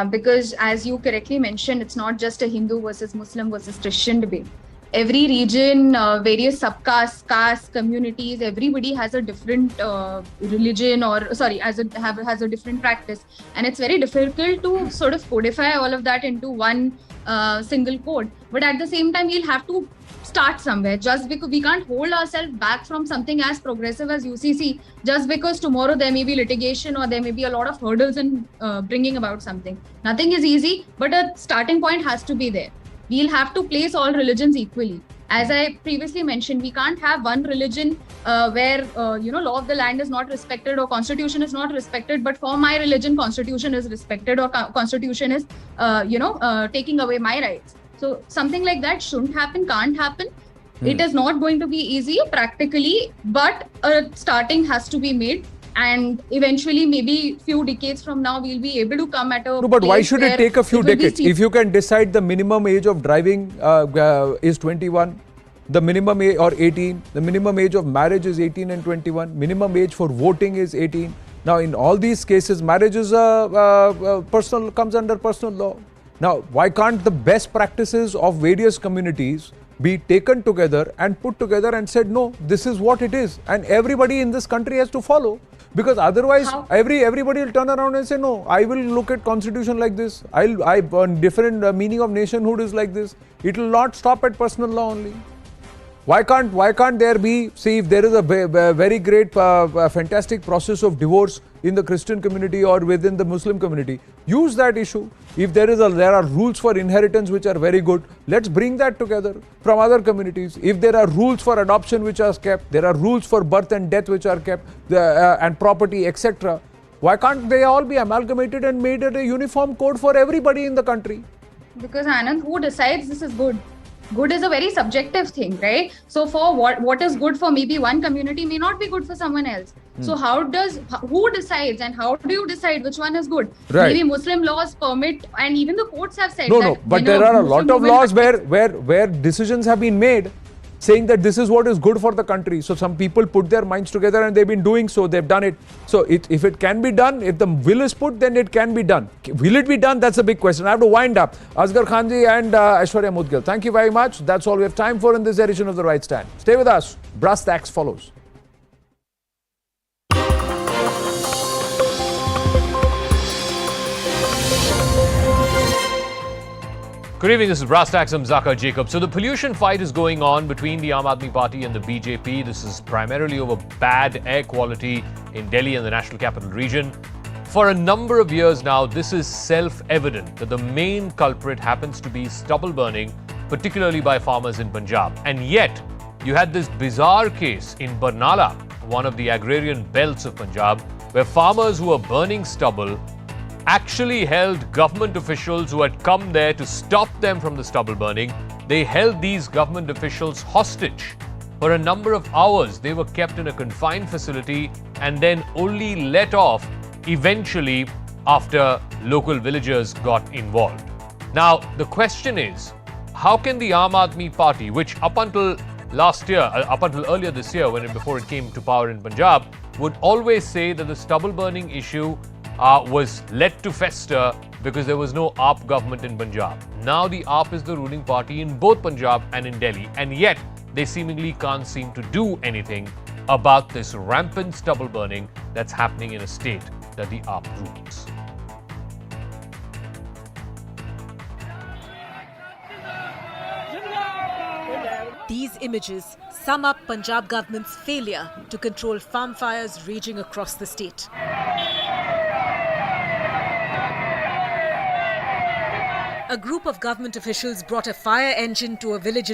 Because as you correctly mentioned, it's not just a Hindu versus Muslim versus Christian debate. Every region, various subcastes, castes, communities, everybody has a different religion has a different practice. And it's very difficult to sort of codify all of that into one single code. But at the same time, you'll have to start somewhere. Just because we can't hold ourselves back from something as progressive as UCC, just because tomorrow there may be litigation or there may be a lot of hurdles in bringing about something. Nothing is easy, but a starting point has to be there. We'll have to place all religions equally. As I previously mentioned, we can't have one religion where law of the land is not respected or constitution is not respected, but for my religion constitution is respected or constitution is taking away my rights. So something like that shouldn't happen, can't happen. It is not going to be easy practically, but a starting has to be made. And eventually, maybe few decades from now, we'll be able to come at a. No, but why should it take a few decades? If you can decide the minimum age of driving is 21, the minimum age or 18, the minimum age of marriage is 18 and 21, minimum age for voting is 18. Now, in all these cases, marriage is personal, comes under personal law. Now, why can't the best practices of various communities be taken together and put together and said, no, this is what it is, and everybody in this country has to follow? Because otherwise, everybody will turn around and say, no, I will look at constitution like this. I different meaning of nationhood is like this. It will not stop at personal law only. Why can't there be, see, if there is a very great, fantastic process of divorce in the Christian community or within the Muslim community, use that issue. If there are rules for inheritance which are very good, let's bring that together from other communities. If there are rules for adoption which are kept, there are rules for birth and death which are kept, and property, etc. Why can't they all be amalgamated and made a uniform code for everybody in the country? Because Anand, who decides this is good? Good is a very subjective thing, right? So for what is good for maybe one community may not be good for someone else. So who decides and how do you decide which one is good? Right. Maybe Muslim laws permit, and even the courts have said No, but there are a lot of laws where decisions have been made saying that this is what is good for the country. So some people put their minds together and they've been doing so, they've done it. So if it can be done, if the will is put, then it can be done. Will it be done? That's a big question. I have to wind up. Asghar Khanji and Aishwarya Mudgal, thank you very much. That's all we have time for in this edition of The Right Stand. Stay with us. Brass Tacks follows. Good evening, this is Brass Tacks. I'm Zaka Jacob. So the pollution fight is going on between the Aam Aadmi Party and the BJP. This is primarily over bad air quality in Delhi and the National Capital Region. For a number of years now, this is self-evident that the main culprit happens to be stubble burning, particularly by farmers in Punjab. And yet, you had this bizarre case in Barnala, one of the agrarian belts of Punjab, where farmers who were burning stubble actually held government officials who had come there to stop them from the stubble burning. They held these government officials hostage. For a number of hours, they were kept in a confined facility and then only let off eventually after local villagers got involved. Now, the question is, how can the Aam Aadmi Party, which up until earlier this year, before it came to power in Punjab, would always say that the stubble burning issue was let to fester because there was no AAP government in Punjab. Now the AAP is the ruling party in both Punjab and in Delhi, and yet they seemingly can't seem to do anything about this rampant stubble burning that's happening in a state that the AAP rules. These images sum up Punjab government's failure to control farm fires raging across the state. A group of government officials brought a fire engine to a village